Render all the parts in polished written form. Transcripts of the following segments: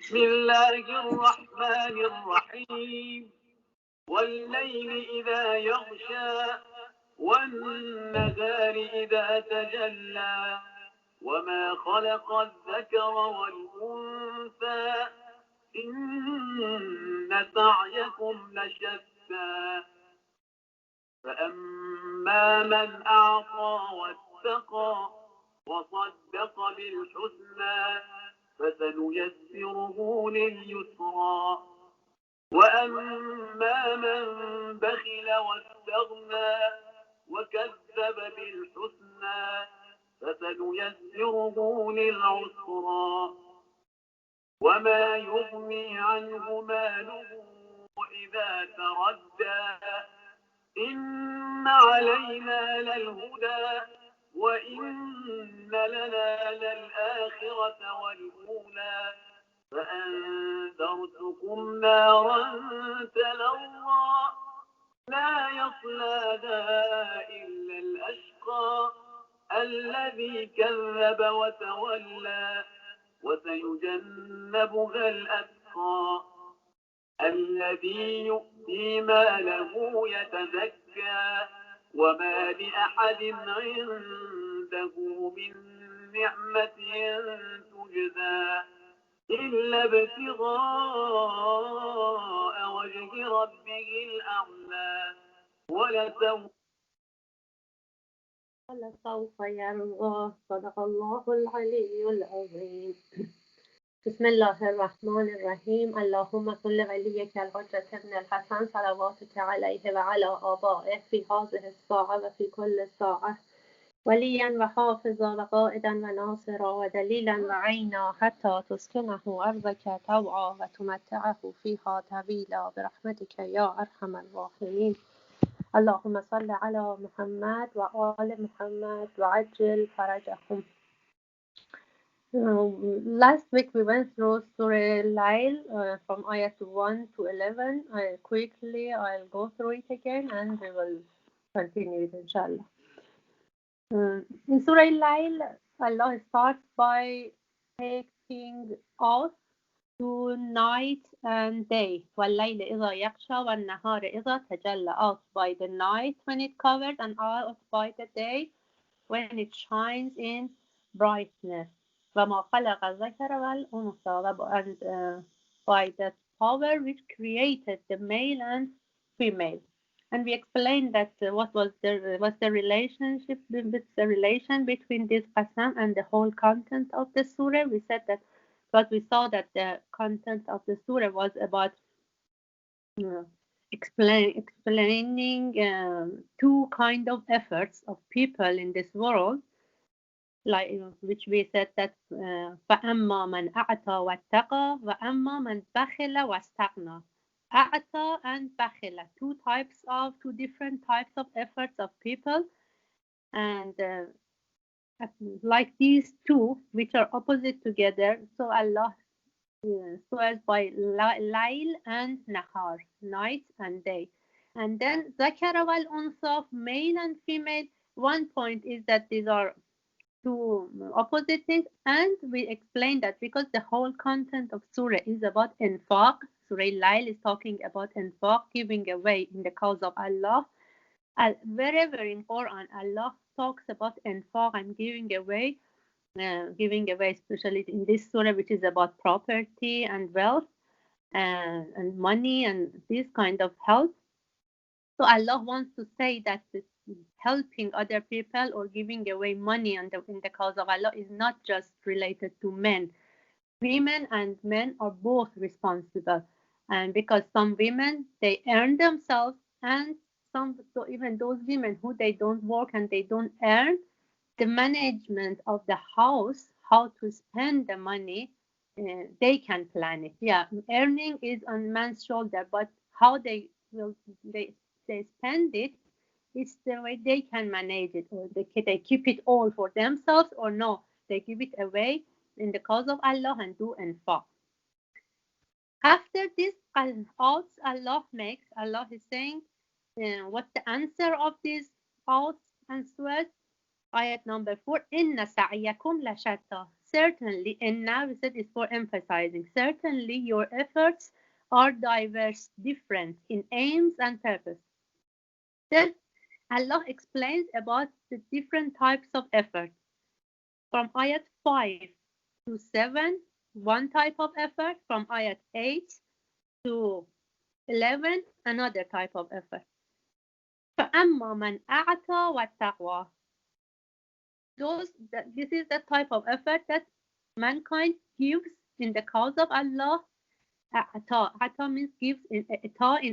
بسم الله الرحمن الرحيم والليل إذا يغشى والنهار إذا تجلى وما خلق الذكر والأنثى إن سعيكم لشتى فأما من أعطى واتقى وصدق بالحسنى فسنيسره لليسرى وأما من بخل واستغنى وكذب بالحسنى فسنيسره للعسرى وما يغني عنه ماله إذا تردى إن علينا للهدى وإن لنا للآخرة والأولى فأنذرتكم نارا تلظى لا يصلاها إلا الأشقى الذي كذب وتولى وسيجنبها الأتقى الذي يؤتي ماله يتزكى وما لأحد عنده من نعمة تجزى إلا ابتغاء وجه ربه الأعلى ولسوف يرضى صدق الله العلي العظيم. بسم الله الرحمن الرحيم. اللهم صل وليك الحجة ابن الحسن صلواتك عليه وعلى آبائه في هذه الساعة وفي كل ساعة وليا وحافظا وقائدا وناصرا ودليلا وعينا حتى تسكنه أرضك طوعا وتمتعه فيها طويلا برحمتك يا أرحم الراحمين. اللهم صل على محمد وآل محمد وعجل فرجهم. Last week we went through Surah Al-Layl from ayat 1 to 11. I'll go through it again and we will continue it inshallah. In Surah Al-Layl, Allah starts by taking oath to night and day. وَاللَّيْلِ إِذَا يَغْشَى وَالنَّهَارِ إِذَا تَجَلَّى. Out by the night when it covers and out by the day when it shines in brightness. وَمَا خَلَقَ الذَّكَرَ وَالْأُنثَى. And by that power which created the male and female. And we explained that what was the relationship, the relation between this qasam and the whole content of the surah. We said that, but we saw that the content of the surah was about explaining two kind of efforts of people in this world, like which we said that فَأَمَّا مَنْ أَعْطَى وَاتَّقَى وَأَمَّا مَنْ بَخِلَ وَاسْتَغْنَى. A'ata and bakhila, two different types of efforts of people, and like these two which are opposite together, so Allah swears by layl and nahar, night and day. And then zakara wal unsa, male and female. One point is that these are two opposite things, and we explained that because the whole content of surah is about infaq. Surah Al-Layl is talking about infaq, giving away in the cause of Allah. Wherever in Quran Allah talks about infaq and giving away, especially in this surah which is about property and wealth and money and this kind of help. So Allah wants to say that helping other people or giving away money in the cause of Allah is not just related to men. Women and men are both responsible. And because some women, they earn themselves, and even those women who they don't work and they don't earn, the management of the house, how to spend the money, they can plan it. Yeah, earning is on man's shoulder, but how they spend it, it's the way they can manage it, or they keep it all for themselves, or no, they give it away in the cause of Allah and do infaq. After this oaths Allah makes, Allah is saying what's the answer of these oaths and swears? Ayat number 4, Inna sa'yakum la shatta. certainly, and now we said it's for emphasizing, certainly your efforts are diverse, different in aims and purpose. Then Allah explains about the different types of effort. From ayat 5 to 7, one type of effort. From ayat 8 to 11, another type of effort. فَأَمَّا مَنْ أَعْطَى وَاتَّقْوَى. This is the type of effort that mankind gives in the cause of Allah. Ata means gives in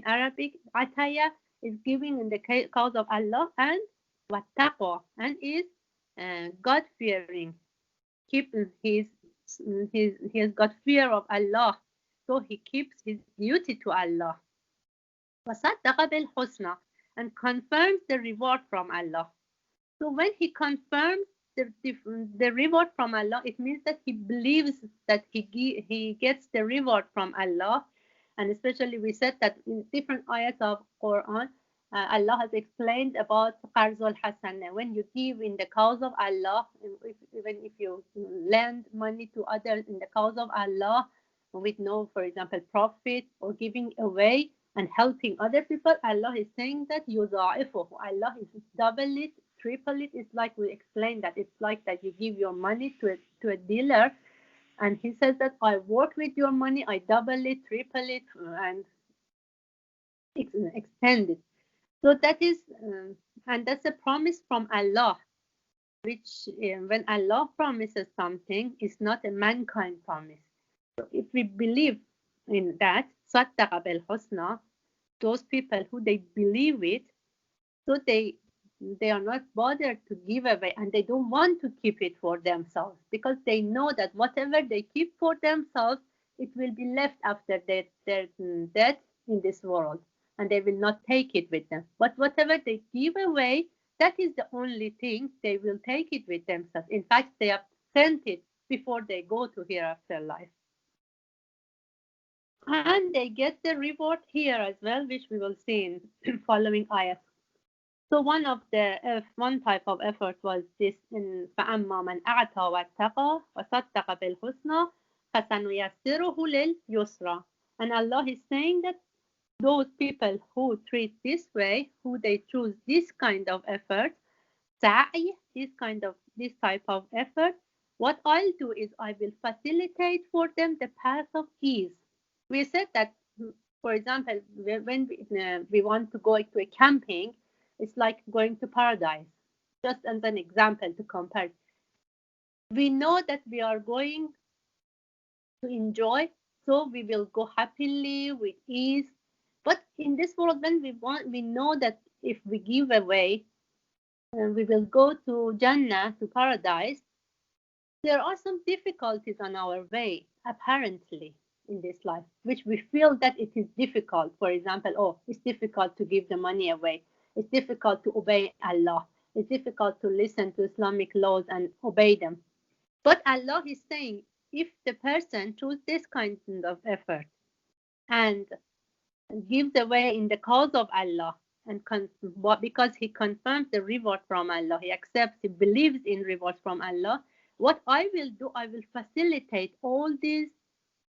Arabic. Ataya is giving in the cause of Allah, and wattaqwa, and is God fearing. He has got fear of Allah, so he keeps his duty to Allah. وَصَدَّقَ بِالْحُسْنَى, and confirms the reward from Allah. So when he confirms the reward from Allah, it means that he believes that he gets the reward from Allah. And especially we said that in different ayats of Quran, Allah has explained about qarzul hasanah. When you give in the cause of Allah, even if you lend money to others in the cause of Allah with no, for example, profit, or giving away and helping other people, Allah is saying that yudha'ifuhu. Allah is double it, triple it. It's like we explained that it's like that you give your money to a dealer, and he says that I work with your money, I double it, triple it, and extend it. So that is, and that's a promise from Allah, which when Allah promises something, it's not a mankind promise. So if we believe in that, صدق بالحسنى, those people who they believe it, so they are not bothered to give away, and they don't want to keep it for themselves, because they know that whatever they keep for themselves, it will be left after their death in this world, and they will not take it with them. But whatever they give away, that is the only thing they will take it with themselves. In fact, they have sent it before they go to hereafter life. And they get the reward here as well, which we will see in following ayat. So one type of effort was this in فَأَمَّا مَنْ أَعْطَى وَاتَّقَى وَصَدَّقَ بِالْحُسْنَى فَسَنُيَسِّرُهُ لِلْيُسْرَى. And Allah is saying that those people who treat this way, who they choose this kind of effort, sa'i, this type of effort, what I'll do is I will facilitate for them the path of ease. We said that, for example, when we want to go to a camping, it's like going to paradise. Just as an example to compare. We know that we are going to enjoy, so we will go happily with ease. But in this world, when we know that if we give away, we will go to Jannah, to paradise. There are some difficulties on our way, apparently, in this life, which we feel that it is difficult. For example, it's difficult to give the money away. It's difficult to obey Allah. It's difficult to listen to Islamic laws and obey them. But Allah is saying, if the person chooses this kind of effort and gives away in the cause of Allah, and because he confirms the reward from Allah, he accepts, he believes in rewards from Allah, what I will do, I will facilitate all these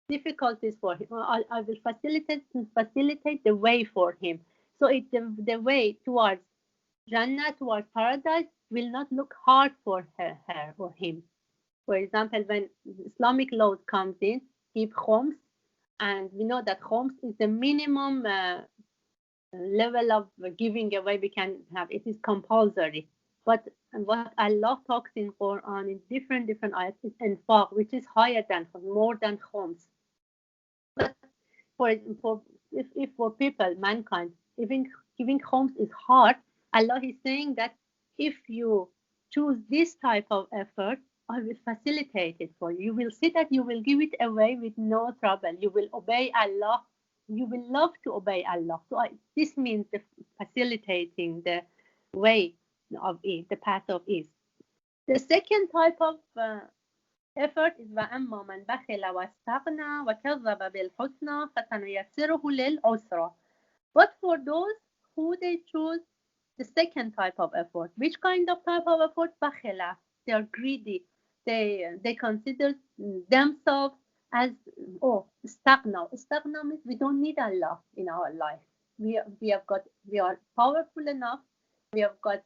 difficulties for him. I will facilitate the way for him. So the way towards Jannah, towards paradise, will not look hard for her or him. For example, when Islamic laws comes in, give khums, and we know that khums is the minimum level of giving away we can have. It is compulsory. But what Allah talks in Quran in different ayats is infaq, which is higher than, more than khums. But if for people, mankind, even giving khums is hard, Allah is saying that if you choose this type of effort, I will facilitate it for you. You will see that you will give it away with no trouble. You will obey Allah. You will love to obey Allah. So this means facilitating the way of ease, the path of ease. The second type of effort is وَأَمَّا مَنْ بَخِلَ وَاسْتَغْنَى وَكَذَّبَ بِالْحُسْنَى فَسَنُيَسِّرُهُ لِلْعُسْرَى. But for those who they choose the second type of effort, which kind of type of effort? بَخِلَ. They are greedy. they consider themselves as, oh, istaghna. Istaghna means we don't need Allah in our life. We are powerful enough. We have got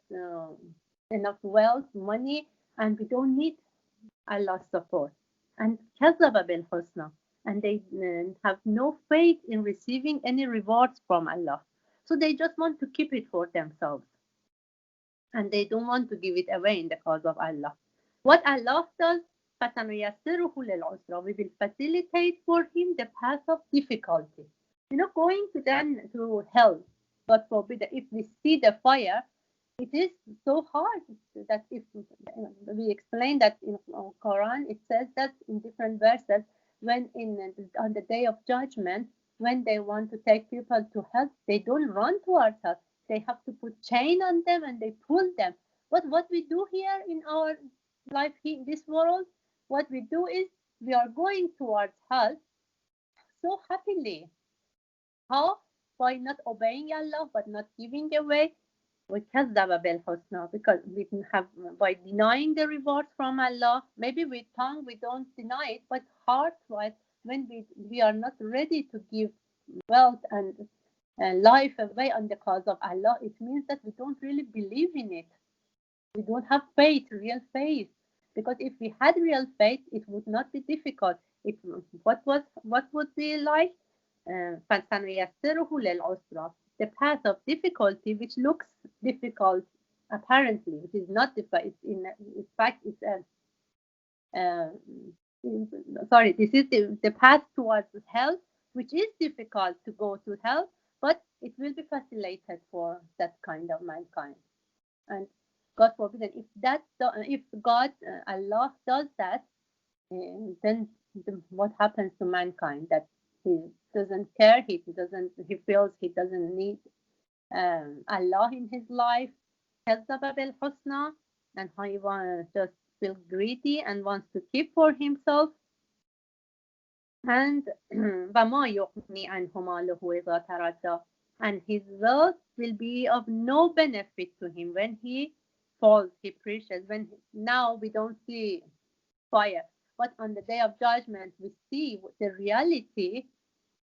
enough wealth, money, and we don't need Allah's support. And كذب بالحسنى, and they have no faith in receiving any rewards from Allah. So they just want to keep it for themselves, and they don't want to give it away in the cause of Allah. What Allah does, فَسَنُيَسِّرُهُ لِلْعُسْرَى, we will facilitate for him the path of difficulty. Going to hell, God forbid, if we see the fire, it is so hard that if we explain that in Quran, it says that in different verses, when on the day of judgment, when they want to take people to hell, they don't run towards hell. They have to put chain on them and they pull them. But what we do here in our life in this world, what we do is we are going towards hell so happily. How? By not obeying Allah, but not giving away. وَكَذَّبَ بِالْحُسْنَى, because we have, by denying the rewards from Allah, maybe with tongue we don't deny it, but heart-wise, when we are not ready to give wealth and life away on the cause of Allah, it means that we don't really believe in it. We don't have faith, real faith. Because if we had real faith, it would not be difficult. What would be like? فَسَنُيَسِّرُهُ لِلْعُسْرَى, the path of difficulty, which looks difficult apparently, which is not difficult. In fact, it's this is the path towards hell, which is difficult to go to hell, but it will be facilitated for that kind of mankind. And God forbid, if God, Allah does that, then what happens to mankind? That he doesn't care, he feels he doesn't need Allah in his life, كذب بالحسنى, and he just feels greedy and wants to keep for himself. And وما يغني عنه ماله إذا تردى, and his wealth will be of no benefit to him when he falls, he perishes. Now we don't see fire, but on the day of judgment we see the reality.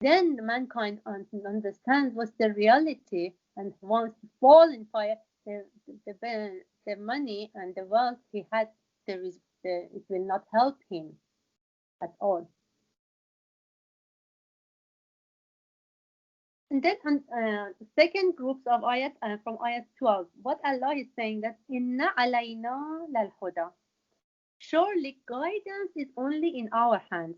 Then mankind understands what's the reality and wants to fall in fire. The money and the wealth he had, it will not help him at all. And then the second groups of ayat from ayat 12, what Allah is saying that inna alayna lal huda, surely guidance is only in our hands.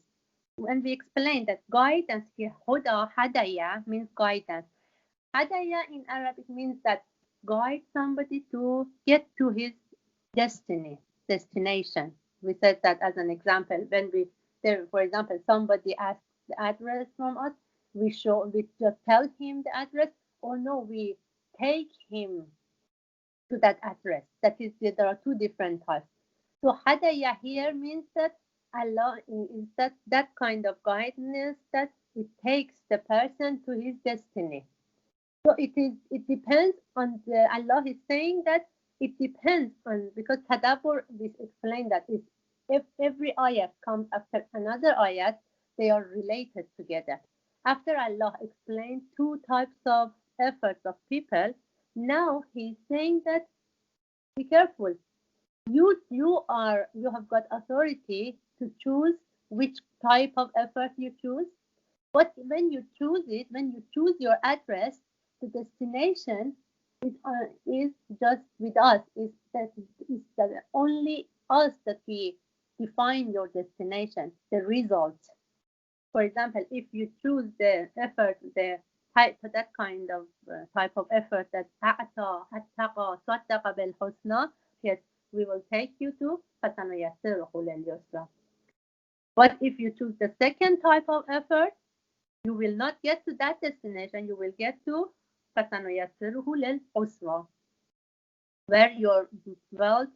When we explain that guidance here, huda, hadaya, means guidance. Hadaya in Arabic means that guide somebody to get to his destination. We said that as an example. When for example, somebody asks the address from us, we just tell him the address, or no, we take him to that address. There are two different types. So hadaya here means that Allah is that kind of guidance that it takes the person to his destiny. So it depends on Allah is saying that it depends on, because tadabbur, we explained that if every ayat comes after another ayat, they are related together. After Allah explained two types of efforts of people, now he's saying that be careful. You have got authority to choose which type of effort you choose. But when you choose your address, the destination is just with us. It's that only us that we define your destination, the result. For example, if you choose the effort, the type, that kind of type of effort that أعطى اتقى صدق بالحسنى, yes, we will take you to فسنيسره لليسرى. But if you choose the second type of effort, you will not get to that destination. You will get to فسنيسره للعسرى, where your wealth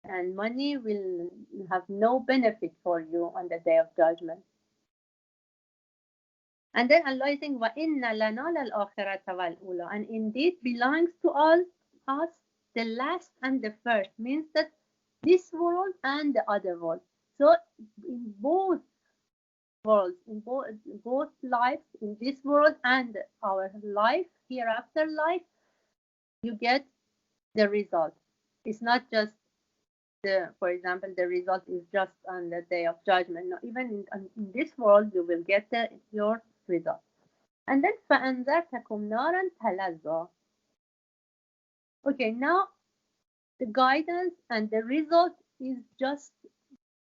and money will have no benefit for you on the day of judgment. And then Allah is saying, وَإِنَّ لَنَا لَلْآخِرَةَ وَالْأُولَى, and indeed belongs to us the last and the first, means that this world and the other world. So in both worlds, in both lives, in this world and our life, hereafter life, you get the result. It's not just for example, the result is just on the day of judgment. No, even in this world, you will get your result. And then فَأَنذَرْتَكُمْ نَارًا تَلَظَّى. Okay, now the guidance and the result is just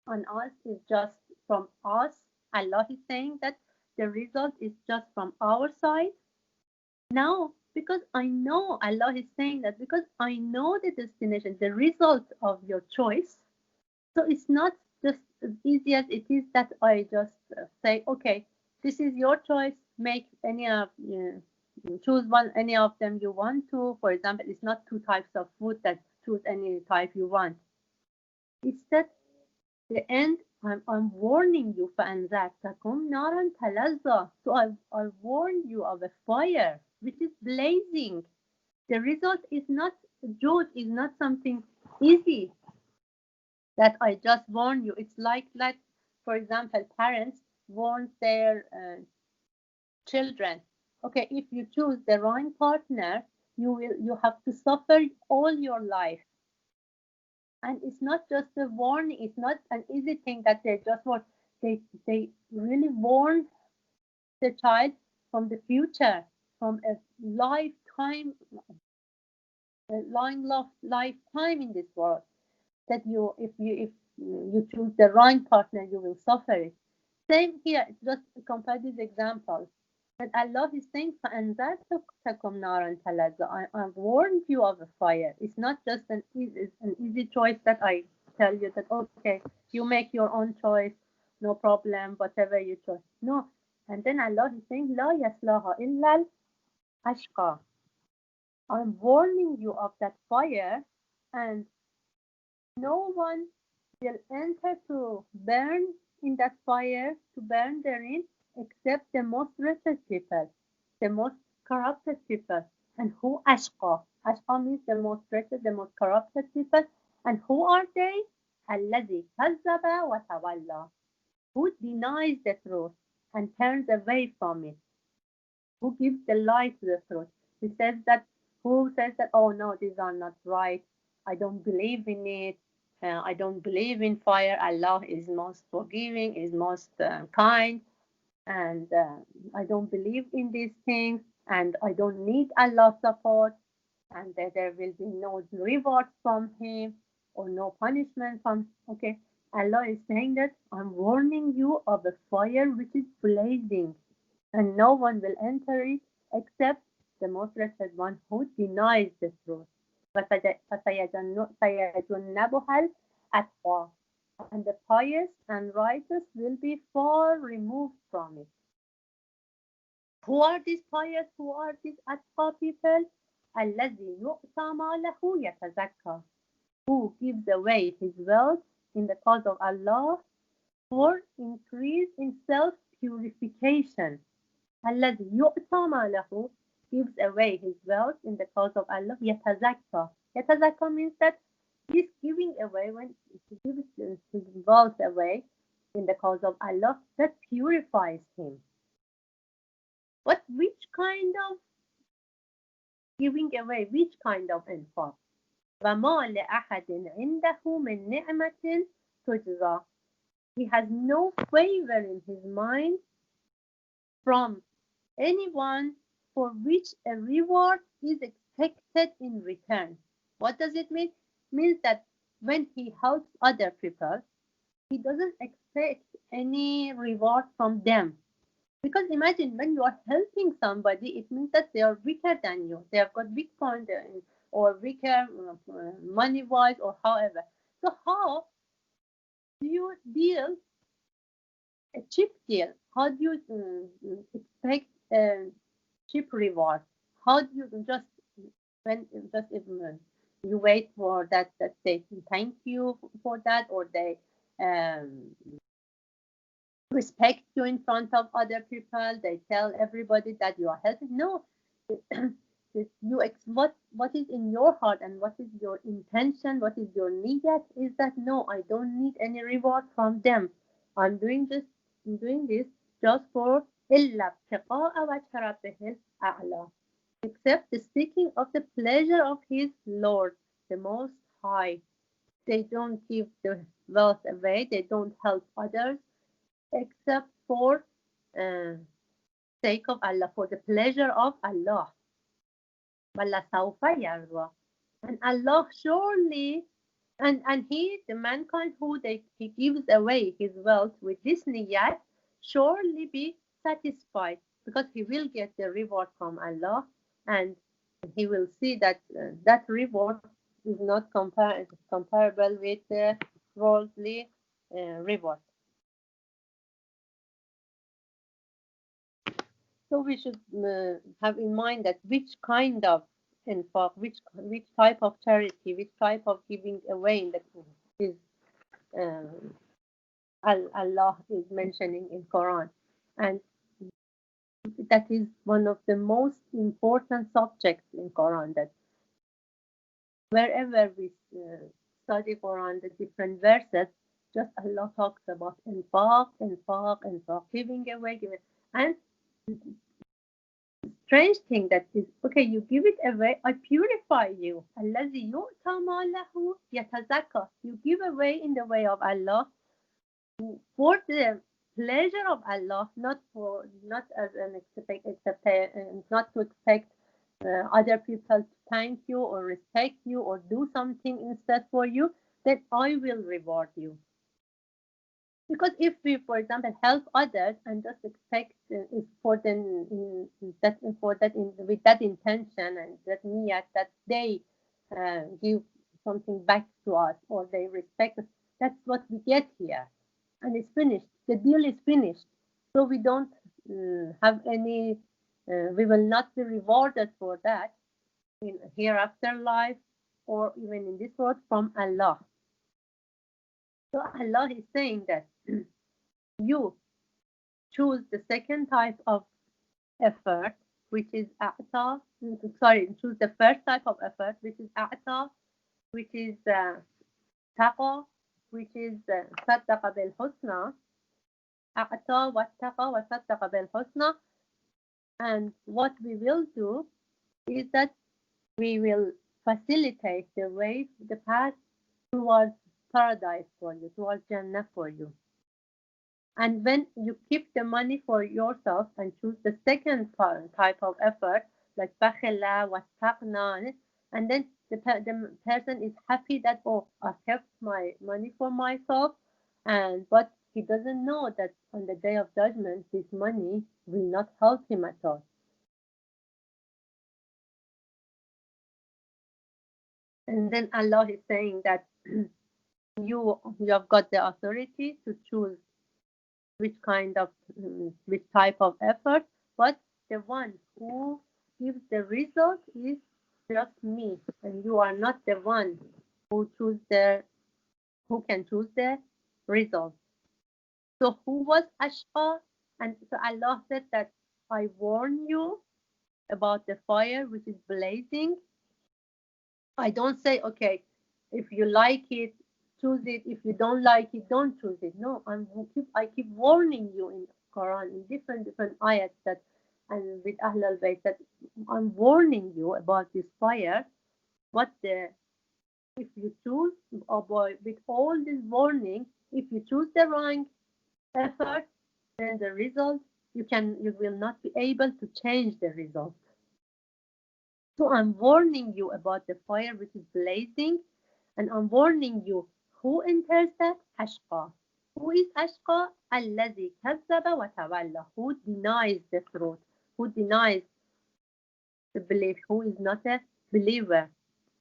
on us, is just from us. Allah is saying that the result is just from our side. Now, because I know, Allah is saying that because I know the destination, the result of your choice. So it's not just as easy as it is that I just say, okay, this is your choice. Make any of choose one, any of them you want to. For example, it's not two types of food that choose any type you want. It's that the end. I'm warning you فَأَنذَرْتَكُمْ نَارًا تَلَظَّى. So I warn you of a fire which is blazing. The result is not good, is not something easy that I just warn you. It's like, for example, parents warn their children. Okay, if you choose the wrong partner, you have to suffer all your life. And it's not just a warning. It's not an easy thing that they just warn. They really warn the child from the future, from a lifetime, a long lifetime in this world. That if you choose the wrong partner, you will suffer it. Same here, just compare these examples. That Allah is saying, فَأَنذَرْتُكُمْ نَارًا تَلَظَّى. I warned you of a fire. It's not just an easy choice that I tell you that, okay, you make your own choice, no problem, whatever you choose. No. And then Allah is saying, لَا يَصْلَاهَا إِلَّا الْأَشْقَى. I'm warning you of that fire, and no one will enter to burn in that fire, to burn therein, except the most wretched people, the most corrupted people. And who ashqa? Ashqa means the most wretched, the most corrupted people. And who are they? الذي كذب وتولى. Who denies the truth and turns away from it. Who gives the lie to the truth. Who says that, oh no, these are not right. I don't believe in it. I don't believe in fire. Allah is most forgiving, is most kind, and I don't believe in these things, and I don't need Allah's support, and that there will be no reward from Him or no punishment from. Okay, Allah is saying that I'm warning you of a fire which is blazing, and no one will enter it except the most wretched one who denies the truth. فَسَيَجَنَّبُهَا الْأَتْقَى. And the pious and righteous will be far removed from it. Who are these pious? Who are these atqa people? الَّذِي يُؤْتَى مَالَهُ يَتَزَكَّى. Who gives away his wealth in the cause of Allah for increase in self-purification. الَّذِي يُؤْتَى مَالَهُ gives away his wealth in the cause of Allah. يَتَزَكَّى. Yatazakka means that he's giving away, when he gives his wealth away in the cause of Allah, that purifies him. But which kind of giving away, which kind of infaq? وَمَا لِأَحَدٍ عِنْدَهُ مِنْ نِعْمَةٍ تُجْزَى. He has no favor in his mind from anyone for which a reward is expected in return. What does it mean? It means that when he helps other people, he doesn't expect any reward from them. Because imagine when you are helping somebody, it means that they are weaker than you. They have got weak point or weaker money-wise or however. So how do you deal a cheap deal? How do you expect a cheap reward? How do you just if you wait for that they thank you for that, or they respect you in front of other people, they tell everybody that you are helping? No. what is in your heart and what is your intention, what is your niyat is that no, I don't need any reward from them. I'm doing this just for إلا ابتغاء وجه ربه الأعلى, except the seeking of the pleasure of his Lord, the Most High. They don't give the wealth away, they don't help others except for sake of Allah, for the pleasure of Allah. وَلَسَوْفَ يَرْضَى. And Allah surely, and he, the mankind he gives away his wealth with this niyat, surely be satisfied, because he will get the reward from Allah, and he will see that that reward is not comparable with the worldly reward. So we should have in mind that which kind of infaq, which type of charity, which type of giving away that is Allah is mentioning in Quran, and that is one of the most important subjects in Quran. That wherever we study Quran, the different verses, just Allah talks about infaq, giving away, and strange thing that is, okay, you give it away, I purify you. الذي يؤتى ماله يتزكى. You give away in the way of Allah for the pleasure of Allah, not as an not to expect other people to thank you or respect you or do something instead for you, then I will reward you. Because if we, for example, help others and just expect with that intention and that niyat that they give something back to us or they respect us, that's what we get here, and it's finished. The deal is finished. So we don't have any. We will not be rewarded for that in hereafter life or even in this world from Allah. So Allah is saying that you choose the second type of effort, which is a'ta. Choose the first type of effort, which is a'ta, which is taqa, which is saddaqa bil husna. A'ta wattaqa wa saddaqa bil husna. And what we will do is that we will facilitate the way, the path towards paradise for you, towards Jannah for you. And when you keep the money for yourself and choose the second type of effort, like bakhila, wastaqna, and then the person is happy that, oh, I kept my money for myself, but he doesn't know that on the day of judgment, this money will not help him at all. And then Allah is saying that you have got the authority to choose which type of effort, but the one who gives the result is just me, and you are not the one who can choose the result. So who was ashqa? And so Allah said that I warn you about the fire which is blazing. I don't say, okay, if you like it, choose it. If you don't like it, don't choose it. No, I keep warning you in Quran, in different ayats that, and with Ahl al-Bayt, that I'm warning you about this fire. If you choose, with all this warning, if you choose the wrong effort, then the result, you will not be able to change the result. So I'm warning you about the fire which is blazing, and I'm warning you who enters that? Ashqa. Who is ashqa? الذي كذب وتولى. Who denies the truth, who denies the belief, who is not a believer,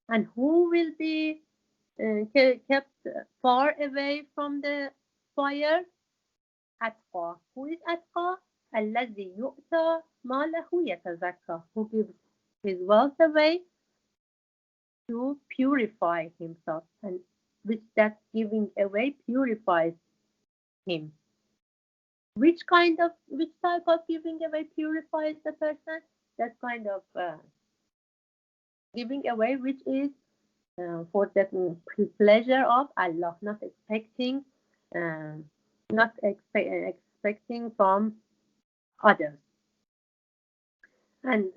and who will be kept far away from the fire? Atqa. Who is atqa? الذي يؤتى ماله يتزكى. Who gives his wealth away to purify himself, and which that giving away purifies him. Which type of giving away purifies the person? That kind of giving away which is for the pleasure of Allah, not expecting, uh, expecting from others. And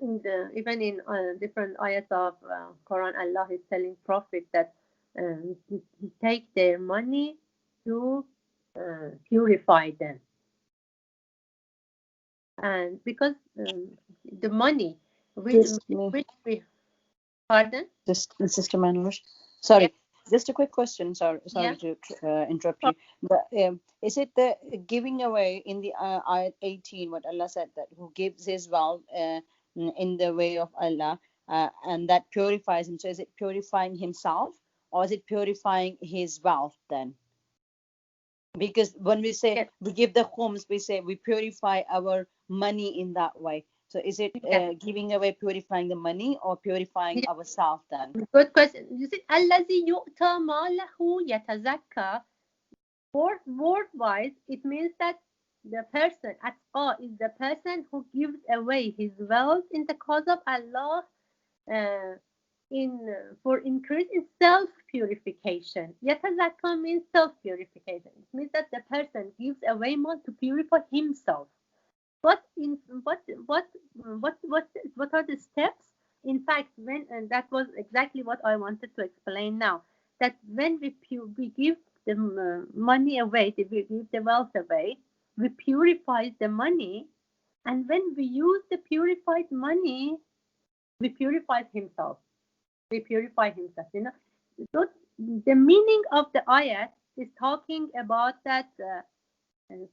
even in different ayats of Quran, Allah is telling Prophet that he take their money to purify them. And because the money which we pardon? Sister Manoush. Sorry, Yeah. just a quick question. Sorry Yeah. to interrupt you. But, is it the giving away in the ayat 18, what Allah said, that who gives his wealth in the way of Allah, and that purifies him? So is it purifying himself, or is it purifying his wealth then? Because when we say we give the khums, we say we purify our money in that way. So is it giving away, purifying the money, or purifying ourselves then? Good question. You see, الذي يؤتى ماله يتزكى. Word-wise, it means that the person, atqa, is the person who gives away his wealth in the cause of Allah for increase in self-purification. Yatazakka means self-purification. It means that the person gives away more to purify himself. What are the steps? In fact, and that was exactly what I wanted to explain now. That when we give the money away, we give the wealth away, we purify the money, and when we use the purified money, we purify himself. We purify himself. So the meaning of the ayat is talking about that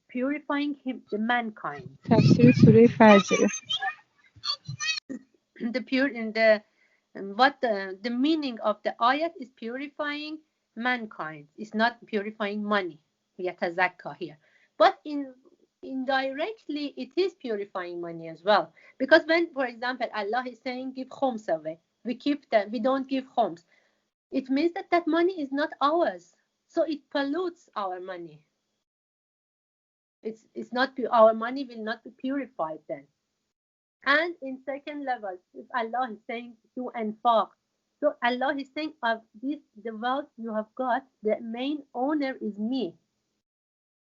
purifying the mankind. تفسیر سوره فجر. The meaning of the ayat is purifying mankind. It's not purifying money. Yatazakka here. But indirectly it is purifying money as well. Because when, for example, Allah is saying give khums away, we don't give khums. It means that money is not ours. So it pollutes our money. It's not our money will not be purified then. And in second level, if Allah is saying do infaq, so Allah is saying of this, the wealth you have got, the main owner is me.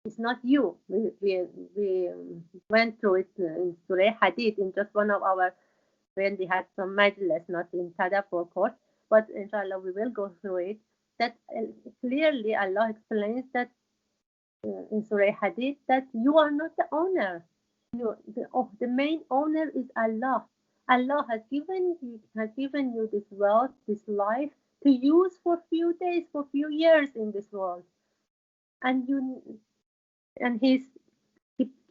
It's not you. We went through it in Surah Hadith in just one of our, when we had some majlis, not in Tadabbur course, but inshallah we will go through it. That clearly Allah explains that in Surah Hadith that you are not the owner. The main owner is Allah. Allah has given you this wealth, this life to use for few days, for few years in this world, and He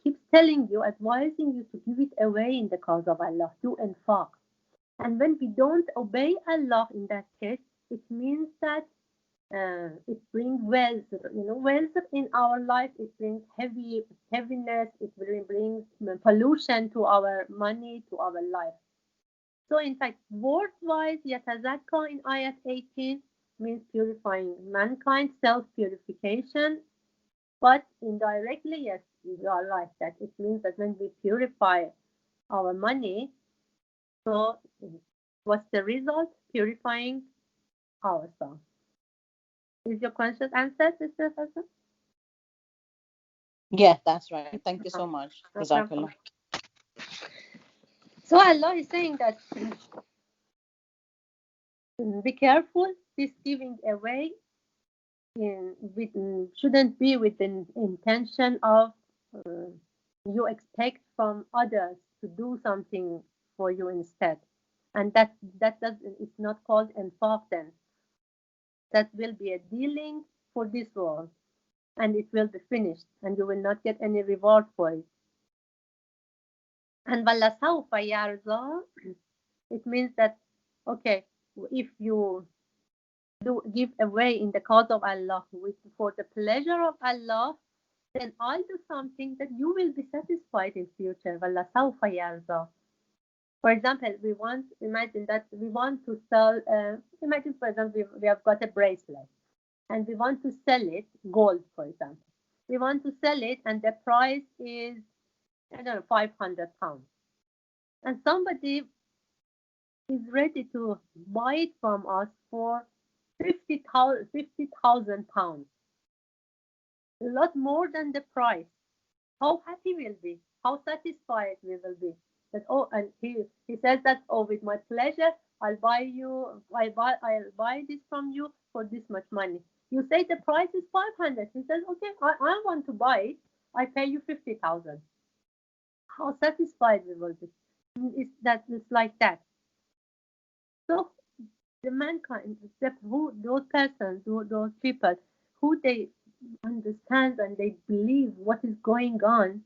keeps telling you, advising you to give it away in the cause of Allah, do infaq. And when we don't obey Allah in that case, it means that it brings wealth, wealth in our life. It brings heaviness. It brings pollution to our money, to our life. So in fact, word-wise, yatazakka in ayat 18 means purifying mankind, self-purification. But indirectly, yes, you are right, that it means that when we purify our money, so what's the result? Purifying ourselves. Is your question answered, Sister Faisal? Yeah, that's right. Thank you so much. Jazakallah. So Allah is saying that be careful. This giving away shouldn't be with the intention of you expect from others to do something for you instead, and that it's not called infaq then. That will be a dealing for this world, and it will be finished, and you will not get any reward for it. And وَلَسَوْفَ يَرْضَى, it means that, okay, if you do give away in the cause of Allah for the pleasure of Allah, then I'll do something that you will be satisfied in future. وَلَسَوْفَ يَرْضَى. For example, imagine that we want to sell, imagine for example, we have got a bracelet and we want to sell it, gold for example. We want to sell it and the price is, I don't know, £500. And somebody is ready to buy it from us for 50,000 pounds, a lot more than the price. How happy we'll be, how satisfied we will be. That oh, and he says that oh, with my pleasure, I'll buy this from you for this much money. You say the price is 500. He says okay, I want to buy it. I pay you 50,000. How satisfied we will be. It's like that. So the mankind, except who those persons, those people, who they understand and they believe what is going on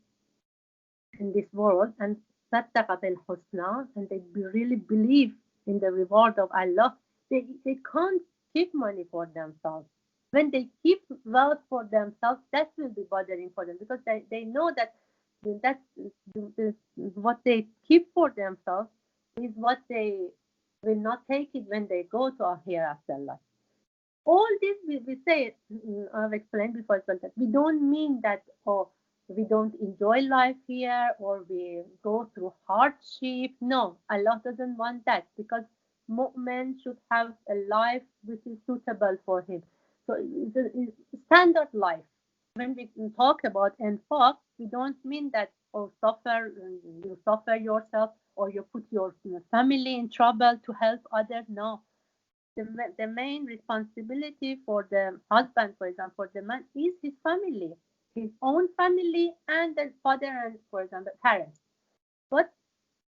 in this world, and صدق بالحسنى, and they really believe in the reward of Allah, they can't keep money for themselves. When they keep wealth for themselves, that will be bothering for them, because they know that that what they keep for themselves is what they will not take it when they go to a hereafter life. All this we say, I've explained before as well, that we don't mean that oh, we don't enjoy life here or we go through hardship. No, Allah doesn't want that, because mu'min should have a life which is suitable for him. So it's a standard life. When we talk about infaq, we don't mean that oh, you suffer yourself or you put your family in trouble to help others. No, the main responsibility for the husband, for example, for the man, is his family, his own family, and the father and, for example, parents. But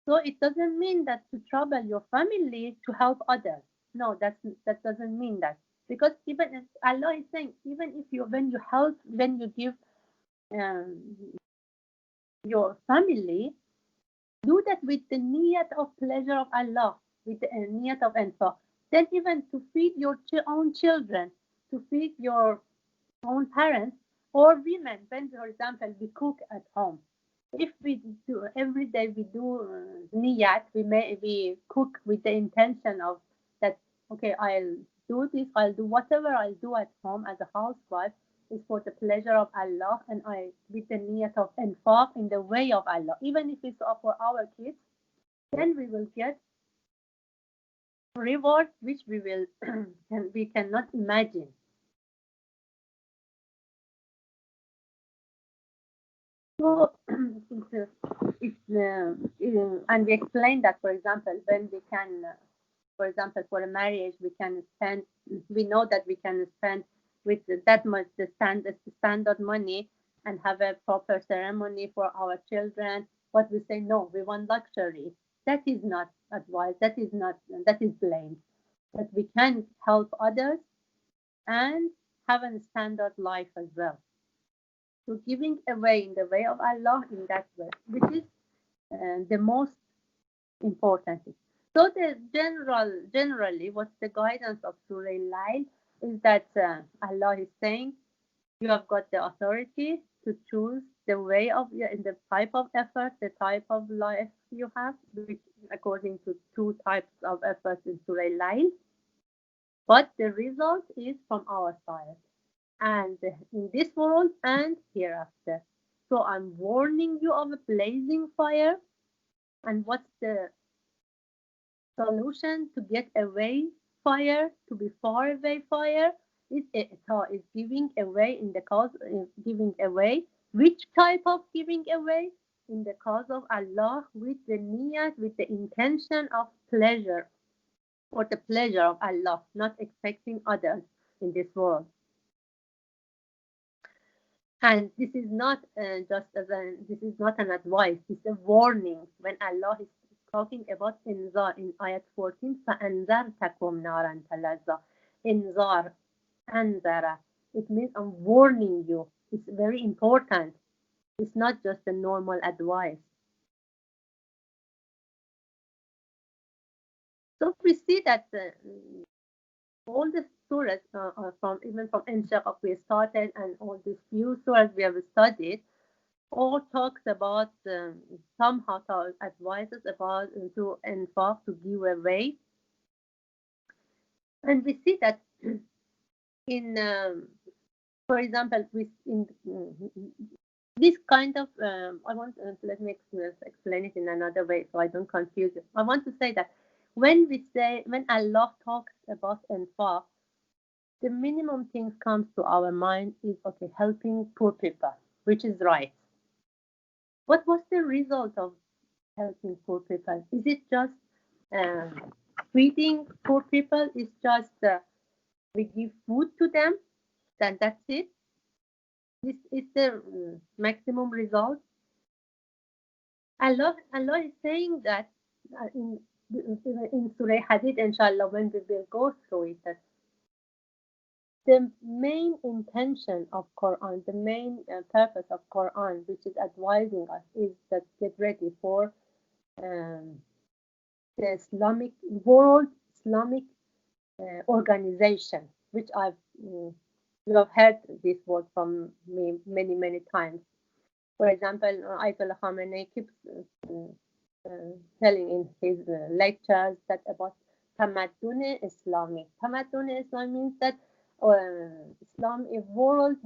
so it doesn't mean that to trouble your family to help others. No, that doesn't mean that. Because even as Allah is saying, even if you when you help, when you give um, your family, do that with the niyat of pleasure of Allah, with the niyat of infaq. Then even to feed your own children, to feed your own parents, or women, when, for example, we cook at home. If we do every day we do niyat, we cook with the intention of that, okay, I'll do this, I'll do whatever I'll do at home as a housewife is for the pleasure of Allah, and I with the niyat of infaq in the way of Allah, even if it's for our kids, then we will get rewards which we will we cannot imagine. So and we explained that, for example, when we can, for example, for a marriage, we can spend, we know that we can spend with that much the standard money and have a proper ceremony for our children. But we say no, we want luxury. That is not advised. That is blamed. That we can help others and have a standard life as well. So giving away in the way of Allah in that way, which is the most important thing. So the generally, what's the guidance of Surah Al-Lail is that Allah is saying you have got the authority to choose the way of in the type of effort, the type of life you have, which according to two types of efforts in Surah Al-Lail. But the result is from our side, and in this world and hereafter. So I'm warning you of a blazing fire. And what's the solution to get away fire, to be far away fire? Is giving away in the cause, giving away. Which type of giving away? In the cause of Allah, with the niyat, with the intention of pleasure, for the pleasure of Allah, not expecting others in this world. And this is not this is not an advice, it's a warning. When Allah is talking about inzar in ayat 14, فَأَنذَرْتَكُمْ نَارًا تَلَظَّى. Inzar, anzara, it means I'm warning you. It's very important. It's not just a normal advice. So we see that all the surahs from even from Inshaq we started, and all these few surahs we have studied, all talks about somehow advises about to infaq, to give away. And we see that in for example in this kind of I want let me explain it in another way so I don't confuse it. I want to say that When Allah talks about infaq, the minimum things comes to our mind is okay, helping poor people, which is right. What was the result of helping poor people? Is it just uh, feeding poor people? Is just we give food to them? Then that's it. This is the maximum result. Allah is saying that in Surah Hadid, inshallah, when we will go through it, that the main intention of Quran, the main purpose of Quran, which is advising us, is that get ready for um, the Islamic world, Islamic organization, which you have heard this word from me many times. For example, Ayatollah Khamenei keeps telling in his lectures that about Tamaddun Islami. Tamaddun Islam means that Islam is world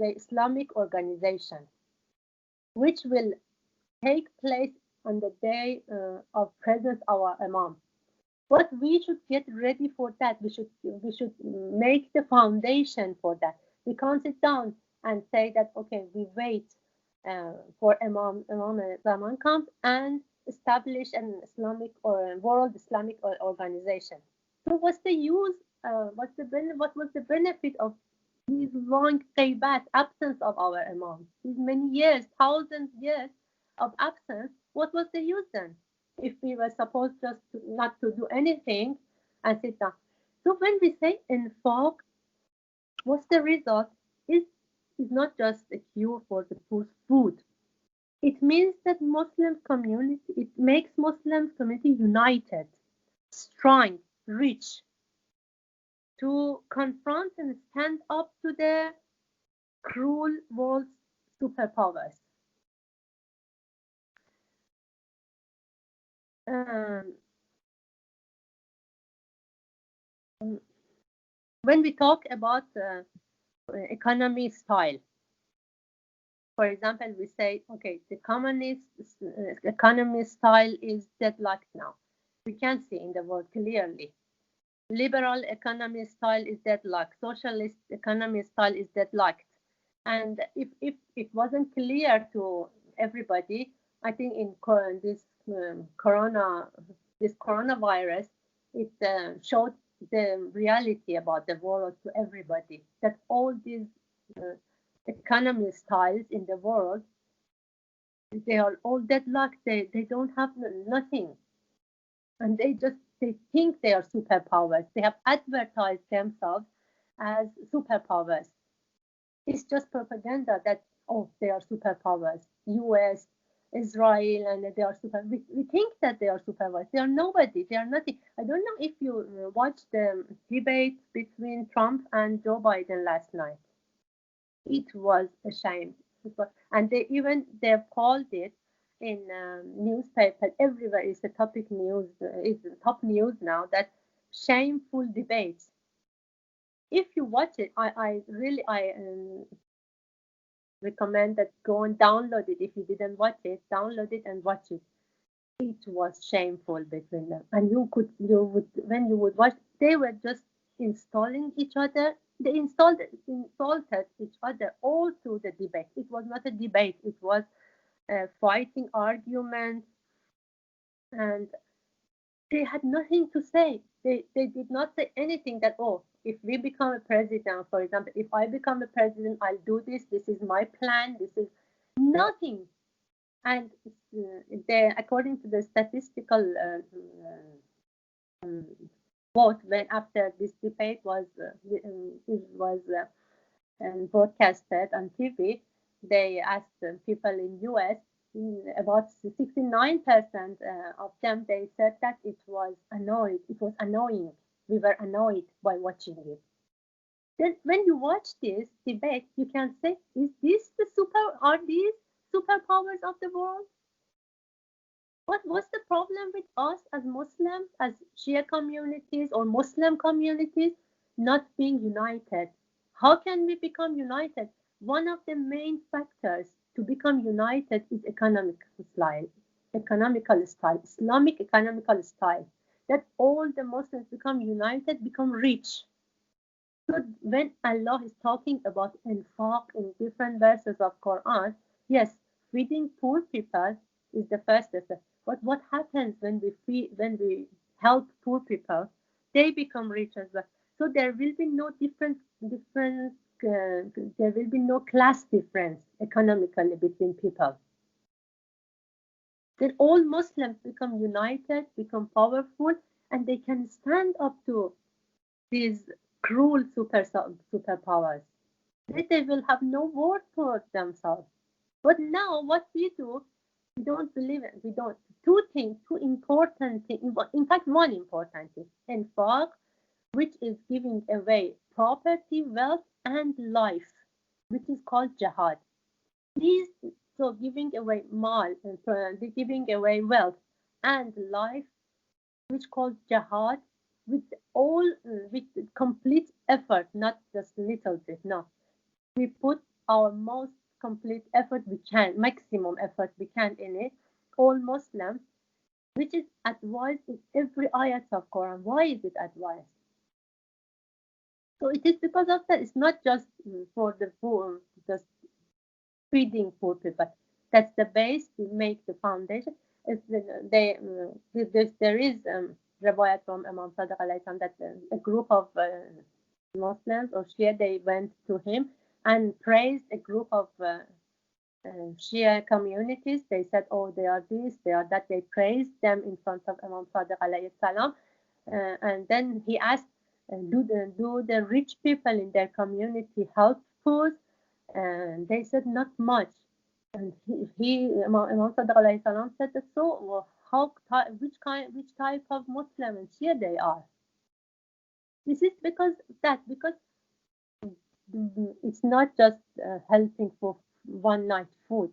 Islamic organization, which will take place on the day of presence of our Imam. But we should get ready for that. We should make the foundation for that. We can't sit down and say that okay, we wait for Imam Zaman comes and establish an Islamic or world Islamic organization. So what's the use? What was the benefit of these long ghaibat, absence of our Imam? These many years, thousands years of absence. What was the use then? If we were supposed just not to do anything and sit down. So when we say infaq, what's the result? Is not just a cure for the poor food. It means that Muslim community, it makes Muslim community united, strong, rich, to confront and stand up to the cruel world's superpowers. Um, when we talk about economy style, for example, we say, okay, the communist economy style is deadlocked now. We can see in the world clearly. Liberal economy style is deadlocked. Socialist economy style is deadlocked. And if it wasn't clear to everybody, I think in this coronavirus, it showed the reality about the world to everybody. That all these economy styles in the world, they are all deadlocked. They don't have nothing, and they think they are superpowers. They have advertised themselves as superpowers. It's just propaganda that they are superpowers. U.S., Israel, and they are super. We think that they are superpowers. They are nobody. They are nothing. I don't know if you watched the debate between Trump and Joe Biden last night. It was a shame, and they've called it in newspaper everywhere. It's the topic news. It's the top news now. That shameful debates. If you watch it, I really recommend that go and download it. If you didn't watch it, download it and watch it. It was shameful between them, and when you would watch, they were just installing each other. They insulted each other all through the debate. It was not a debate. It was a fighting argument, and they had nothing to say. They did not say anything that, if we become a president, for example, if I become a president, I'll do this. This is my plan. This is nothing. And according to the statistical vote, when after this debate was broadcasted on TV, they asked people in US, about 69% of them, they said that it was annoying. We were annoyed by watching it. Then when you watch this debate, you can say, are these superpowers of the world? What's the problem with us as Muslims, as Shia communities or Muslim communities not being united? How can we become united? One of the main factors to become united is economic style. economical style, Islamic economical style, that all the Muslims become united, become rich. So when Allah is talking about infaq in different verses of Quran, yes, feeding poor people is the first step. But what happens when when we help poor people? They become rich as well. So there will be no difference. There will be no class difference economically between people. Then all Muslims become united, become powerful, and they can stand up to these cruel superpowers. Then they will have no word for themselves. But now what we do, we don't believe it. We don't. Two things, two important things. In fact, one important thing. Infaq, which is giving away property, wealth, and life, which is called jihad. These, so giving away mal, giving away wealth and life, which called jihad, with with complete effort, not just little bit. No, we put our most complete effort we can, maximum effort we can in it. All Muslims, which is advised in every ayat of Quran. Why is it advised? So it is because of that. It's not just for the poor, just feeding poor people. That's the base to make the foundation. There is riwayat from Imam Sadiq alayhi salam that a group of Muslims or Shia, they went to him and praised a group of Shia communities. They said, oh, they are this, they are that. They praised them in front of Imam Sadiq alayhi salam. And then he asked, do the rich people in their community help poor? And they said, not much. And Imam Sadiq alayhi salam said that, so well, which type of Muslim and Shia they are? This is because it's not just helping for one night food.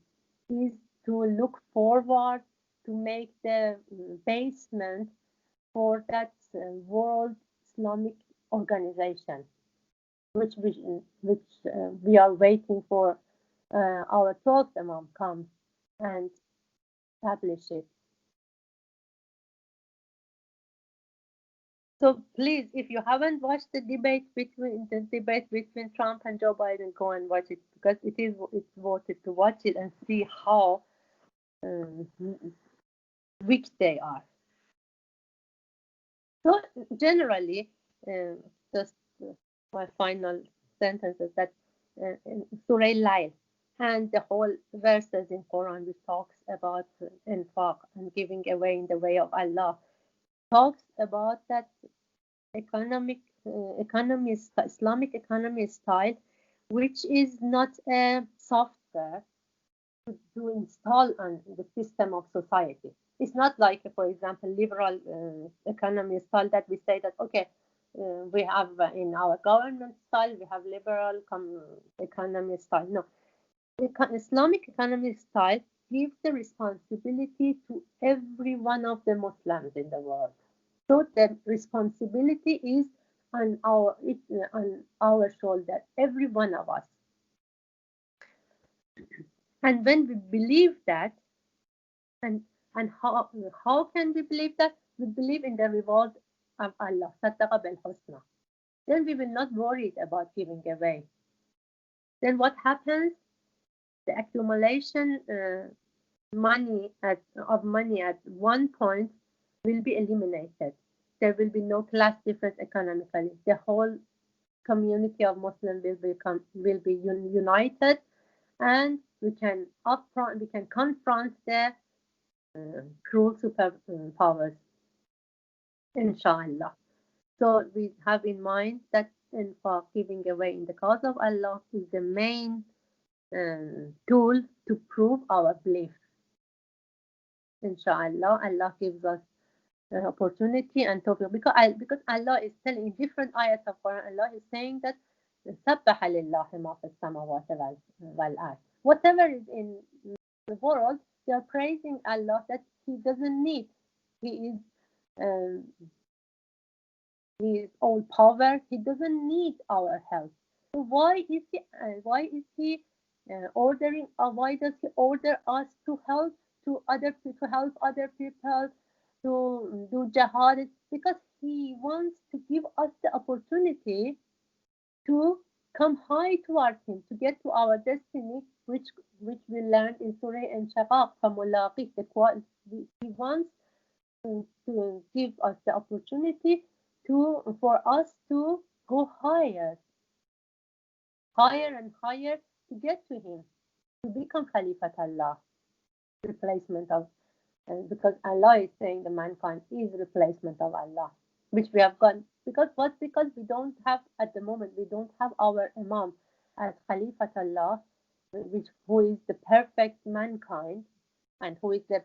It's to look forward to make the basement for that World Islamic Organization, which we are waiting for our 12th Imam comes and establish it. So please, if you haven't watched the debate between Trump and Joe Biden, go and watch it, because it's worth it to watch it and see how weak they are. So generally, just my final sentence is that in Surah Layl and the whole verses in Quran which talks about infaq and giving away in the way of Allah, talks about that Islamic economy style, which is not a software to install on the system of society. It's not like, for example, liberal economy style that we say that, okay, we have in our government style, we have liberal economy style. No, Islamic economy style gives the responsibility to every one of the Muslims in the world. So the responsibility is on our shoulder, every one of us. And when we believe that, and how can we believe that? We believe in the reward of Allah, Saddaqa bil husna. Then we will not worry about giving away. Then what happens? The accumulation of money at one point will be eliminated. There will be no class difference economically. The whole community of Muslims will be united, and we can confront the cruel superpowers, inshallah. So we have in mind that infaq, giving away in the cause of Allah, is the main tool to prove our belief. Inshallah, Allah gives us opportunity and tawfiq, because Allah is telling in different ayats of Quran, Allah is saying that سبح لله ما في السماوات والأرض. Whatever is in the world, they are praising Allah that He doesn't need. He is all power. He doesn't need our help. So why is He ordering? Why does He order us to help to other people, to help other people, to do jihad. It's because he wants to give us the opportunity to come high towards him, to get to our destiny, which we learned in Surah Al-Shaqaq, فَمُلَاقِيهِ, he wants to give us the opportunity for us to go higher and higher, to get to him, to become Khalifat Allah, replacement of, because Allah is saying the mankind is replacement of Allah, which we have got. Because what? Because we don't have, at the moment, we don't have our Imam as Khalifat Allah, who is the perfect mankind and who is the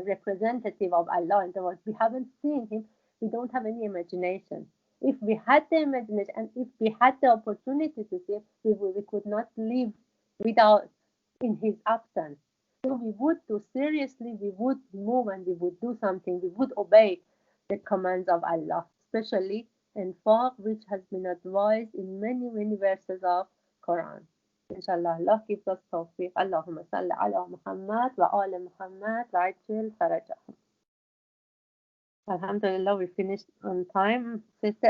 representative of Allah in the world. We haven't seen him. We don't have any imagination. If we had the imagination and if we had the opportunity to see him, we could not live without in his absence. So we would do seriously, we would move and we would do something, we would obey the commands of Allah, especially infaq, which has been advised in many, many verses of Quran. Inshallah, Allah gives us tawfiq. Allahumma salli ala Muhammad wa ala Muhammad wa ajil farajahum. Alhamdulillah, we finished on time. Sister